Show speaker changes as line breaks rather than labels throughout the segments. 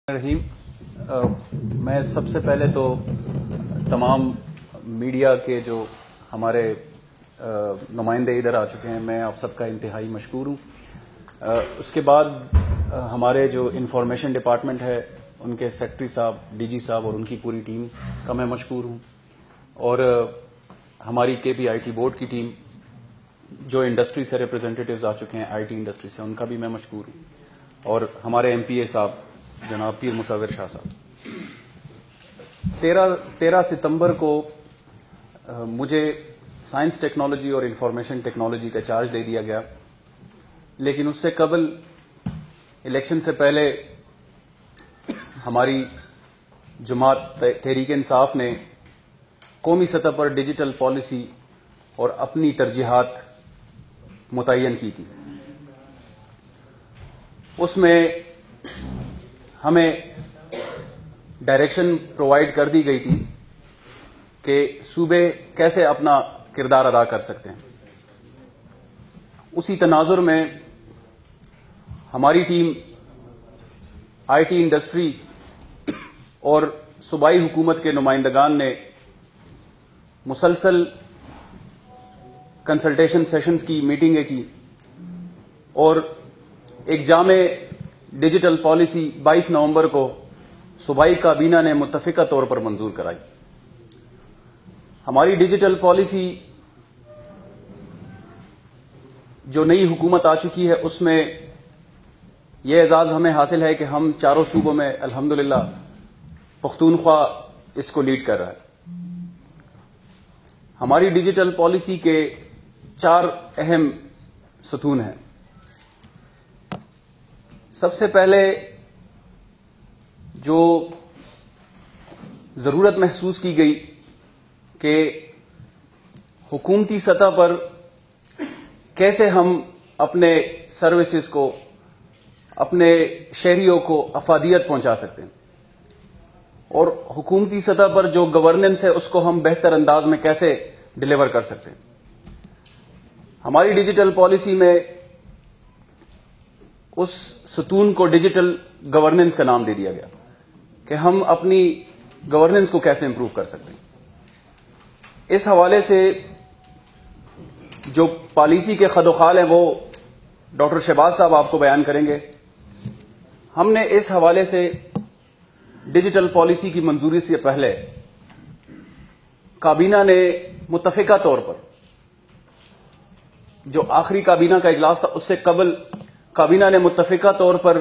رحیم، میں سب سے پہلے تو تمام میڈیا کے جو ہمارے نمائندے ادھر آ چکے ہیں، میں آپ سب کا انتہائی مشکور ہوں۔ اس کے بعد ہمارے جو انفارمیشن ڈپارٹمنٹ ہے، ان کے سیکرٹری صاحب، ڈی جی صاحب اور ان کی پوری ٹیم کا میں مشکور ہوں، اور ہماری کے پی آئی ٹی بورڈ کی ٹیم جو انڈسٹری سے ریپرزینٹیٹیوز آ چکے ہیں، آئی ٹی انڈسٹری سے، ان کا بھی میں مشکور ہوں، اور ہمارے ایم پی اے صاحب جناب پیر مصور شاہ صاحب۔ 13 ستمبر کو مجھے سائنس ٹیکنالوجی اور انفارمیشن ٹیکنالوجی کا چارج دے دیا گیا، لیکن اس سے قبل الیکشن سے پہلے ہماری جماعت تحریک انصاف نے قومی سطح پر ڈیجیٹل پالیسی اور اپنی ترجیحات متعین کی تھی۔ اس میں ہمیں ڈائریکشن پرووائڈ کر دی گئی تھی کہ صوبے کیسے اپنا کردار ادا کر سکتے ہیں۔ اسی تناظر میں ہماری ٹیم آئی ٹی انڈسٹری اور صوبائی حکومت کے نمائندگان نے مسلسل کنسلٹیشن سیشنز کی، میٹنگیں کی، اور ایک جامع ڈیجیٹل پالیسی 22 نومبر کو صوبائی کابینہ نے متفقہ طور پر منظور کرائی۔ ہماری ڈیجیٹل پالیسی جو نئی حکومت آ چکی ہے، اس میں یہ اعزاز ہمیں حاصل ہے کہ ہم چاروں صوبوں میں الحمدللہ پختونخوا اس کو لیڈ کر رہا ہے۔ ہماری ڈیجیٹل پالیسی کے 4 اہم ستون ہیں۔ سب سے پہلے جو ضرورت محسوس کی گئی کہ حکومتی سطح پر کیسے ہم اپنے سروسز کو، اپنے شہریوں کو افادیت پہنچا سکتے ہیں، اور حکومتی سطح پر جو گورننس ہے اس کو ہم بہتر انداز میں کیسے ڈیلیور کر سکتے ہیں۔ ہماری ڈیجیٹل پالیسی میں اس ستون کو ڈیجیٹل گورننس کا نام دے دیا گیا کہ ہم اپنی گورننس کو کیسے امپروو کر سکتے ہیں۔ اس حوالے سے جو پالیسی کے خد و خال ہیں وہ ڈاکٹر شہباز صاحب آپ کو بیان کریں گے۔ ہم نے اس حوالے سے ڈیجیٹل پالیسی کی منظوری سے پہلے کابینہ نے متفقہ طور پر، جو آخری کابینہ کا اجلاس تھا اس سے قبل، کابینہ نے متفقہ طور پر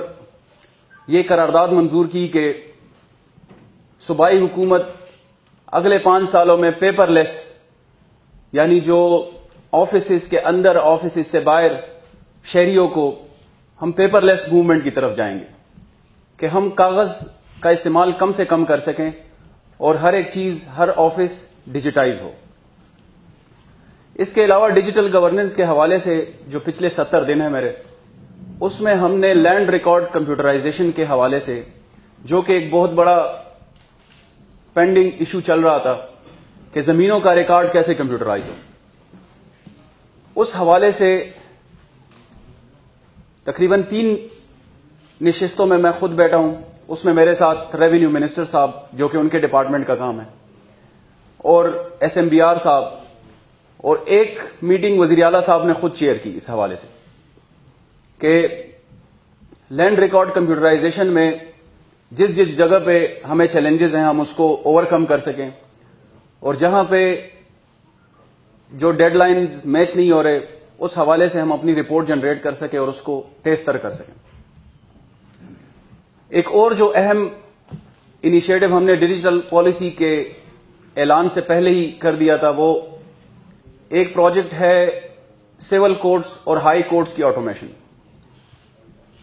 یہ قرارداد منظور کی کہ صوبائی حکومت اگلے 5 سالوں میں پیپر لیس، یعنی جو آفیسز کے اندر، آفیسز سے باہر شہریوں کو ہم پیپر لیس موومنٹ کی طرف جائیں گے، کہ ہم کاغذ کا استعمال کم سے کم کر سکیں اور ہر ایک چیز، ہر آفس ڈیجیٹائز ہو۔ اس کے علاوہ ڈیجیٹل گورننس کے حوالے سے جو پچھلے 70 دن ہیں میرے، اس میں ہم نے لینڈ ریکارڈ کمپیوٹرائزیشن کے حوالے سے، جو کہ ایک بہت بڑا پینڈنگ ایشو چل رہا تھا کہ زمینوں کا ریکارڈ کیسے کمپیوٹرائز ہو، اس حوالے سے تقریباً 3 نشستوں میں خود بیٹھا ہوں۔ اس میں میرے ساتھ ریونیو منسٹر صاحب، جو کہ ان کے ڈپارٹمنٹ کا کام ہے، اور ایس ایم بی آر صاحب، اور ایک میٹنگ وزیر اعلیٰ صاحب نے خود چیئر کی اس حوالے سے کہ لینڈ ریکارڈ کمپیوٹرائزیشن میں جس جس جگہ پہ ہمیں چیلنجز ہیں ہم اس کو اوور کم کر سکیں، اور جہاں پہ جو ڈیڈ لائن میچ نہیں ہو رہے اس حوالے سے ہم اپنی رپورٹ جنریٹ کر سکیں اور اس کو تیز تر کر سکیں۔ ایک اور جو اہم انیشیٹو ہم نے ڈیجیٹل پالیسی کے اعلان سے پہلے ہی کر دیا تھا، وہ ایک پروجیکٹ ہے سول کورٹس اور ہائی کورٹس کی آٹومیشن۔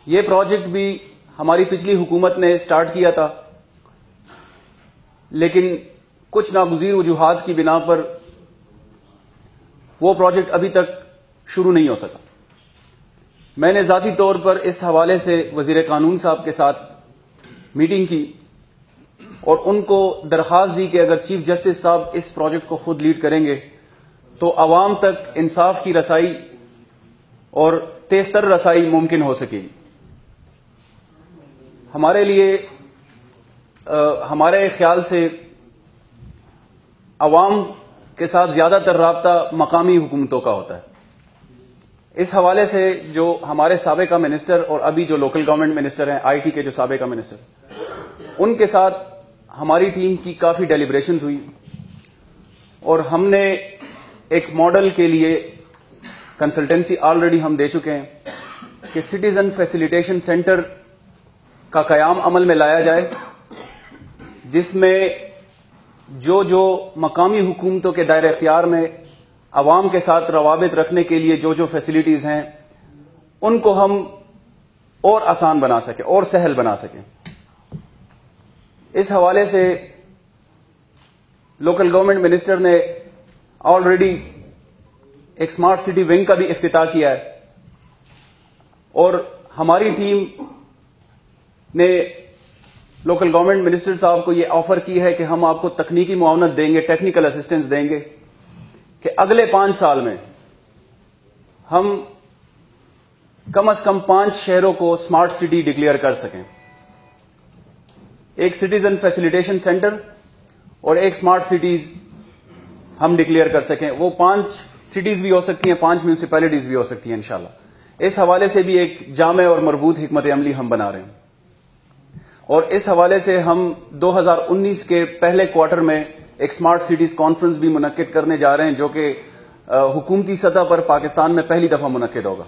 یہ پروجیکٹ بھی ہماری پچھلی حکومت نے سٹارٹ کیا تھا، لیکن کچھ ناگزیر وجوہات کی بنا پر وہ پروجیکٹ ابھی تک شروع نہیں ہو سکا۔ میں نے ذاتی طور پر اس حوالے سے وزیر قانون صاحب کے ساتھ میٹنگ کی اور ان کو درخواست دی کہ اگر چیف جسٹس صاحب اس پروجیکٹ کو خود لیڈ کریں گے تو عوام تک انصاف کی رسائی اور تیز تر رسائی ممکن ہو سکے گی۔ ہمارے لیے ہمارے خیال سے عوام کے ساتھ زیادہ تر رابطہ مقامی حکومتوں کا ہوتا ہے. اس حوالے سے جو ہمارے سابقہ منسٹر اور ابھی جو لوکل گورنمنٹ منسٹر ہیں, آئی ٹی کے جو سابقہ منسٹر, ان کے ساتھ ہماری ٹیم کی کافی ڈیلیبریشنز ہوئی اور ہم نے ایک ماڈل کے لیے کنسلٹنسی آلریڈی ہم دے چکے ہیں کہ سٹیزن فیسیلیٹیشن سینٹر کا قیام عمل میں لایا جائے, جس میں جو مقامی حکومتوں کے دائرہ اختیار میں عوام کے ساتھ روابط رکھنے کے لیے جو فیسلٹیز ہیں ان کو ہم اور آسان بنا سکیں اور سہل بنا سکیں. اس حوالے سے لوکل گورنمنٹ منسٹر نے آلریڈی ایک اسمارٹ سٹی ونگ کا بھی افتتاح کیا ہے اور ہماری ٹیم نے لوکل گورنمنٹ منسٹر صاحب کو یہ آفر کی ہے کہ ہم آپ کو تکنیکی معاونت دیں گے, ٹیکنیکل اسسٹنس دیں گے کہ اگلے 5 سال میں ہم کم از کم 5 شہروں کو اسمارٹ سٹی ڈکلیئر کر سکیں. ایک سٹیزن فیسیلیٹیشن سینٹر اور ایک اسمارٹ سٹیز ہم ڈکلیئر کر سکیں. وہ 5 سٹیز بھی ہو سکتی ہیں, 5 میونسپیلٹیز بھی ہو سکتی ہیں انشاءاللہ. اس حوالے سے بھی ایک جامع اور مربوط حکمت عملی ہم بنا رہے ہیں اور اس حوالے سے ہم 2019 کے پہلے کوارٹر میں ایک اسمارٹ سٹیز کانفرنس بھی منعقد کرنے جا رہے ہیں, جو کہ حکومتی سطح پر پاکستان میں پہلی دفعہ منعقد ہوگا.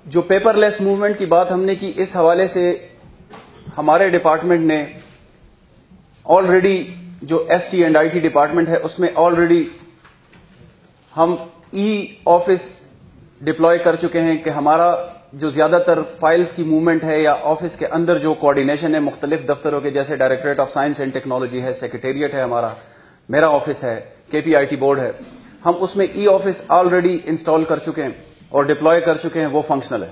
جو پیپر لیس موومنٹ کی بات ہم نے کی, اس حوالے سے ہمارے ڈپارٹمنٹ نے آلریڈی جو S T and I T department ہے اس میں آلریڈی ہم ای آفس ڈپلوائے کر چکے ہیں کہ ہمارا جو زیادہ تر فائلز کی موومنٹ ہے یا آفس کے اندر جو کوآرڈینیشن ہے مختلف دفتروں کے, جیسے directorate of science and technology ہے, سیکریٹریٹ ہے ہمارا, میرا آفس ہے, کے پی آئی ٹی بورڈ ہے, ہم اس میں ای آفس آلریڈی انسٹال کر چکے ہیں اور ڈپلوائے کر چکے ہیں, وہ فنکشنل ہے.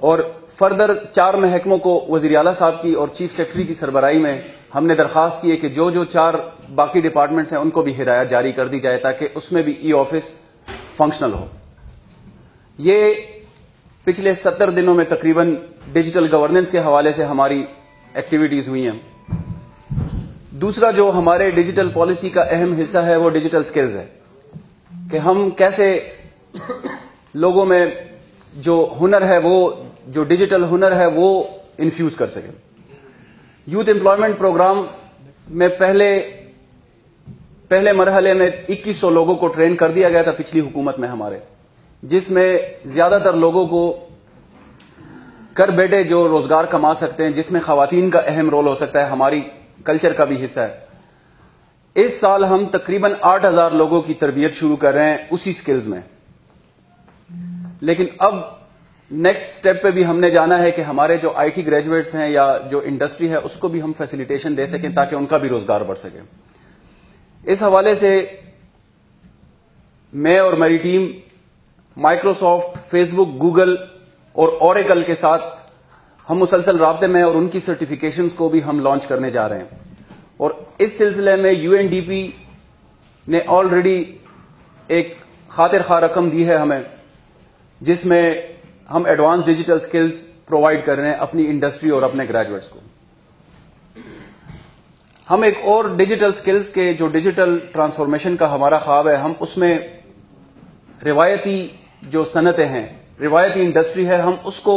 اور فردر 4 محکموں کو وزیر اعلیٰ صاحب کی اور چیف سیکرٹری کی سربراہی میں ہم نے درخواست کی ہے کہ جو 4 باقی ڈپارٹمنٹس ہیں ان کو بھی ہدایت جاری کر دی جائے تاکہ اس میں بھی ای آفس فنکشنل ہو. یہ پچھلے 70 دنوں میں تقریباً ڈیجیٹل گورننس کے حوالے سے ہماری ایکٹیویٹیز ہوئی ہیں. دوسرا جو ہمارے ڈیجیٹل پالیسی کا اہم حصہ ہے وہ ڈیجیٹل سکلز ہے کہ ہم کیسے لوگوں میں جو ہنر ہے, وہ جو ڈیجیٹل ہنر ہے وہ انفیوز کر سکیں. یوتھ امپلائمنٹ پروگرام میں پہلے مرحلے میں 2100 لوگوں کو ٹرین کر دیا گیا تھا پچھلی حکومت میں ہمارے, جس میں زیادہ تر لوگوں کو گھر بیٹھے جو روزگار کما سکتے ہیں, جس میں خواتین کا اہم رول ہو سکتا ہے, ہماری کلچر کا بھی حصہ ہے. اس سال ہم تقریباً 8000 لوگوں کی تربیت شروع کر رہے ہیں اسی سکلز میں. لیکن اب نیکسٹ سٹیپ پہ بھی ہم نے جانا ہے کہ ہمارے جو آئی ٹی گریجویٹس ہیں یا جو انڈسٹری ہے اس کو بھی ہم فیسیلیٹیشن دے سکیں تاکہ ان کا بھی روزگار بڑھ سکے. اس حوالے سے میں اور میری ٹیم مائکروسافٹ, فیس بک, گوگل اور اوریکل کے ساتھ ہم مسلسل رابطے میں, اور ان کی سرٹیفکیشنز کو بھی ہم لانچ کرنے جا رہے ہیں. اور اس سلسلے میں یو این ڈی پی نے آلریڈی ایک خاطر خواہ رقم دی ہے ہمیں, جس میں ہم ایڈوانس ڈیجیٹل سکلز پرووائڈ کر رہے ہیں اپنی انڈسٹری اور اپنے گریجویٹس کو. ہم ایک اور ڈیجیٹل سکلز کے جو ڈیجیٹل ٹرانسفارمیشن کا ہمارا خواب ہے, ہم اس میں روایتی جو صنعتیں ہیں, روایتی انڈسٹری ہے, ہم اس کو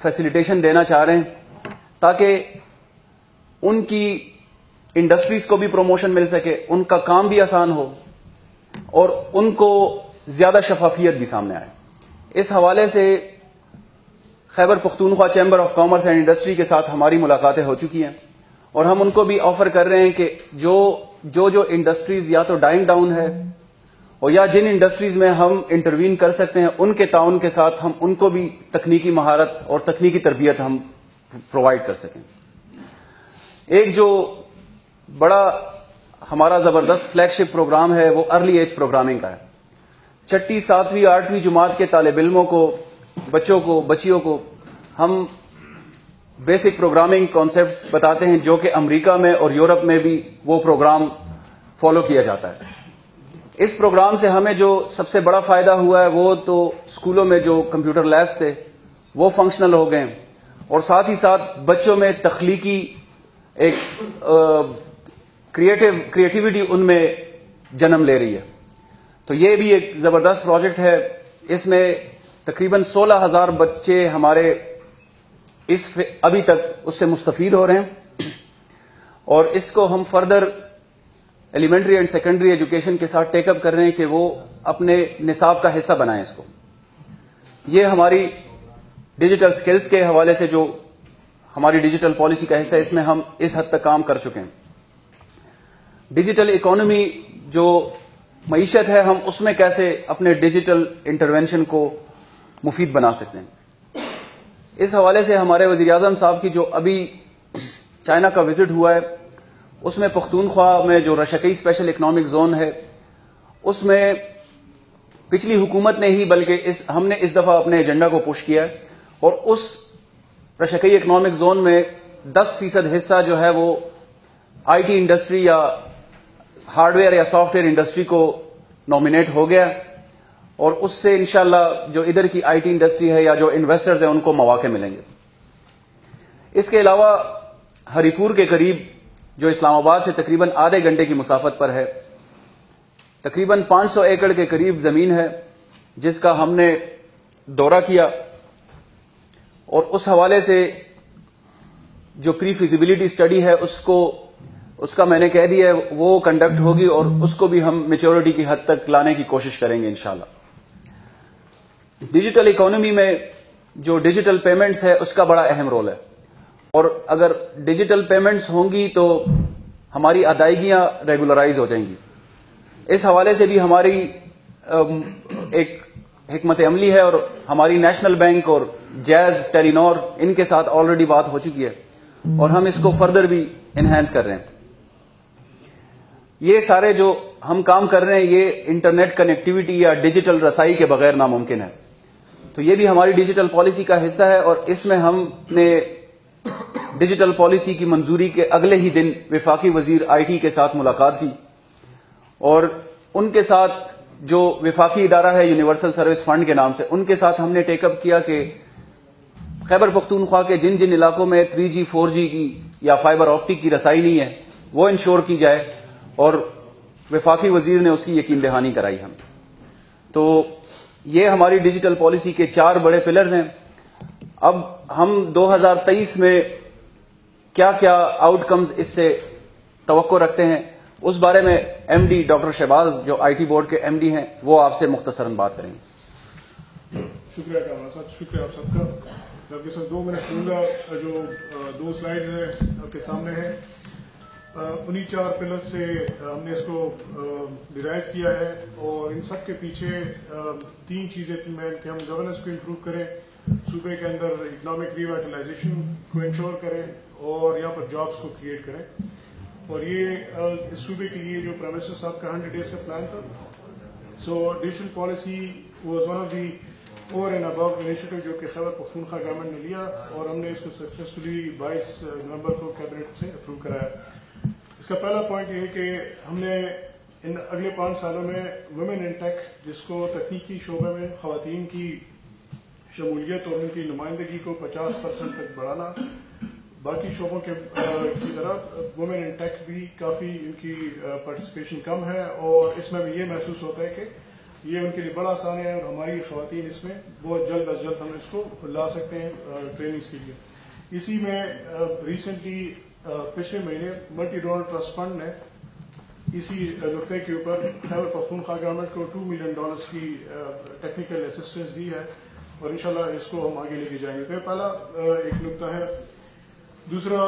فیسیلیٹیشن دینا چاہ رہے ہیں تاکہ ان کی انڈسٹریز کو بھی پروموشن مل سکے, ان کا کام بھی آسان ہو اور ان کو زیادہ شفافیت بھی سامنے آئے. اس حوالے سے Khyber Pakhtunkhwa chamber of commerce and industry کے ساتھ ہماری ملاقاتیں ہو چکی ہیں اور ہم ان کو بھی آفر کر رہے ہیں کہ جو انڈسٹریز یا تو ڈائنگ ڈاؤن ہے اور یا جن انڈسٹریز میں ہم انٹروین کر سکتے ہیں ان کے تعاون کے ساتھ ہم ان کو بھی تکنیکی مہارت اور تکنیکی تربیت ہم پرووائڈ کر سکیں. ایک جو بڑا ہمارا زبردست فلیگ شپ پروگرام ہے وہ ارلی ایج پروگرامنگ کا ہے. 6ٹھی 7ویں 8ویں جماعت کے طالب علموں کو, بچوں کو, بچیوں کو ہم بیسک پروگرامنگ کانسیپٹس بتاتے ہیں جو کہ امریکہ میں اور یورپ میں بھی وہ پروگرام فالو کیا جاتا ہے. اس پروگرام سے ہمیں جو سب سے بڑا فائدہ ہوا ہے وہ تو اسکولوں میں جو کمپیوٹر لیبس تھے وہ فنکشنل ہو گئے, اور ساتھ ہی ساتھ بچوں میں تخلیقی ایک کریٹیوٹی ان میں جنم لے رہی ہے. تو یہ بھی ایک زبردست پروجیکٹ ہے. اس میں تقریباً 16,000 بچے ہمارے ابھی تک اس سے مستفید ہو رہے ہیں, اور اس کو ہم further elementary and secondary education کے ساتھ ٹیک اپ کر رہے ہیں کہ وہ اپنے نصاب کا حصہ بنائیں اس کو. یہ ہماری ڈیجیٹل سکلز کے حوالے سے جو ہماری ڈیجیٹل پالیسی کا حصہ ہے, اس میں ہم اس حد تک کام کر چکے ہیں. ڈیجیٹل اکانومی جو معیشت ہے, ہم اس میں کیسے اپنے ڈیجیٹل انٹرونشن کو مفید بنا سکتے ہیں. اس حوالے سے ہمارے وزیر اعظم صاحب کی جو ابھی چائنا کا وزٹ ہوا ہے, اس میں پختونخوا میں جو رشکئی اسپیشل اکنامک زون ہے, اس میں پچھلی حکومت نے ہی بلکہ ہم نے اس دفعہ اپنے ایجنڈا کو پش کیا ہے, اور اس رشکئی اکنامک زون میں 10% حصہ جو ہے وہ آئی ٹی انڈسٹری یا ہارڈ ویئر یا سافٹ ویئر انڈسٹری کو نامینیٹ ہو گیا, اور اس سے انشاءاللہ جو ادھر کی آئی ٹی انڈسٹری ہے یا جو انویسٹرز ہیں ان کو مواقع ملیں گے. اس کے علاوہ ہری پور کے قریب جو اسلام آباد سے تقریباً آدھے گھنٹے کی مسافت پر ہے, تقریباً 500 ایکڑ کے قریب زمین ہے جس کا ہم نے دورہ کیا, اور اس حوالے سے جو پری فیزیبلٹی اسٹڈی ہے اس کا میں نے کہہ دیا ہے وہ کنڈکٹ ہوگی, اور اس کو بھی ہم میچورٹی کی حد تک لانے کی کوشش کریں گے انشاءاللہ. ڈیجیٹل اکانومی میں جو ڈیجیٹل پیمنٹس ہے اس کا بڑا اہم رول ہے, اور اگر ڈیجیٹل پیمنٹس ہوں گی تو ہماری ادائیگیاں ریگولرائز ہو جائیں گی. اس حوالے سے بھی ہماری ایک حکمت عملی ہے, اور ہماری نیشنل بینک اور جیز ٹیلینور ان کے ساتھ آلریڈی بات ہو چکی ہے, اور ہم اس کو فردر بھی انہینس کر رہے ہیں. یہ سارے جو ہم کام کر رہے ہیں یہ انٹرنیٹ کنیکٹیوٹی یا ڈیجیٹل رسائی کے بغیر ناممکن ہے. تو یہ بھی ہماری ڈیجیٹل پالیسی کا حصہ ہے, اور اس میں ہم نے ڈیجیٹل پالیسی کی منظوری کے اگلے ہی دن وفاقی وزیر آئی ٹی کے ساتھ ملاقات کی, اور ان کے ساتھ جو وفاقی ادارہ ہے یونیورسل سروس فنڈ کے نام سے, ان کے ساتھ ہم نے ٹیک اپ کیا کہ خیبر پختونخوا کے جن جن علاقوں میں 3G 4G کی یا فائبر آپٹک کی رسائی نہیں ہے وہ انشور کی جائے, اور وفاقی وزیر نے اس کی یقین دہانی کرائی. ہم تو یہ ہماری ڈیجیٹل پالیسی کے 4 بڑے پلرز ہیں. اب ہم 2023 میں کیا کیا آؤٹ کمز اس سے توقع رکھتے ہیں, اس بارے میں ایم ڈی ڈاکٹر شہباز جو آئی ٹی بورڈ کے ایم ڈی ہیں وہ آپ سے مختصراً بات کریں گے.
شکریہ کامران صاحب, شکریہ آپ سب کا. جبکہ سر 2 منٹ دوں گا, جو 2 سلائیڈ ہیں آپ کے سامنے ہیں, انہی 4 پلر سے ہم نے اس کو ڈیرائیو کیا ہے, اور ان سب کے پیچھے 3 چیزیں ہیں کہ ہم گورننس کو امپروو کریں, صوبے کے اندر اکنامک ریوائٹلائزیشن کو انشور کریں, اور یہاں پر جابس کو کریٹ کریں. اور یہ اس صوبے کے لیے جو پرائم منسٹر صاحب کا 100 days کا پلان تھا, so digital policy was one of the over and above initiative جو کہ خیبر پختونخوا گورنمنٹ نے لیا, اور ہم نے اس کو سکسیسفلی 22 نومبر کو کیبنٹ سے اپروو کرایا. اس کا پہلا پوائنٹ یہ ہے کہ ہم نے ان اگلے 5 سالوں میں ویمن ان ٹیک, جس کو تکنیکی شعبے میں خواتین کی شمولیت اور ان کی نمائندگی کو 50% تک بڑھانا, باقی شعبوں کی طرح وومن ان ٹیک بھی کافی ان کی پارٹیسپیشن کم ہے, اور اس میں بھی یہ محسوس ہوتا ہے کہ یہ ان کے لیے بڑا آسان ہے, اور ہماری خواتین اس میں بہت جلد از جلد ہم اس کو لا سکتے ہیں ٹریننگز کے لیے. اسی میں ریسنٹلی پچھلے مہینے ملٹی ڈونر ٹرسٹ فنڈ نے اسی نقطے کے اوپر خیبر پختونخوا گورنمنٹ کو $2 million کی ٹیکنیکل اسسٹنس دی ہے, اور انشاءاللہ اس کو ہم آگے لے کے جائیں گے. تو پہلا ایک نقطہ ہے. دوسرا,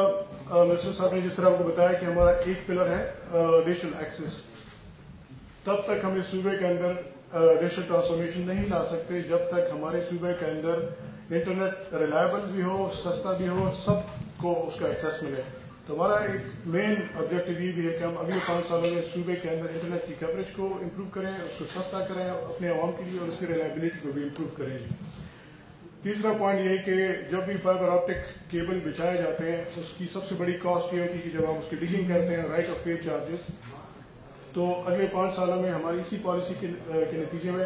منسٹر صاحب نے جس طرح آپ کو بتایا کہ ہمارا ایک پلر ہے ڈیجیٹل ایکسیس. تب تک ہم اس صوبے کے اندر ڈیجیٹل ٹرانسفارمیشن نہیں لا سکتے جب تک ہمارے صوبے کے اندر انٹرنیٹ ریلائبل بھی ہو, سستا بھی ہو, سب کو اس کا ایکسیس ملے. تو ہمارا ایک مین آبجیکٹو یہ بھی ہے کہ ہم اگلے 5 سالوں میں صوبے کے اندر انٹرنیٹ کی کوریج کو امپروو کریں, اس کو سستا کریں اپنے عوام کے لیے, اور اس کی ریلائبلٹی کو بھی امپروو کریں. تیسرا پوائنٹ یہ ہے کہ جب بھی فائبر آپٹک کیبل بچھائے جاتے ہیں اس کی سب سے بڑی کاسٹ یہ ہوتی ہے کہ جب آپ اس کی ڈگنگ کرتے ہیں رائٹ آف وے چارجز. تو اگلے 5 سالوں میں ہماری اسی پالیسی کے نتیجے میں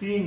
3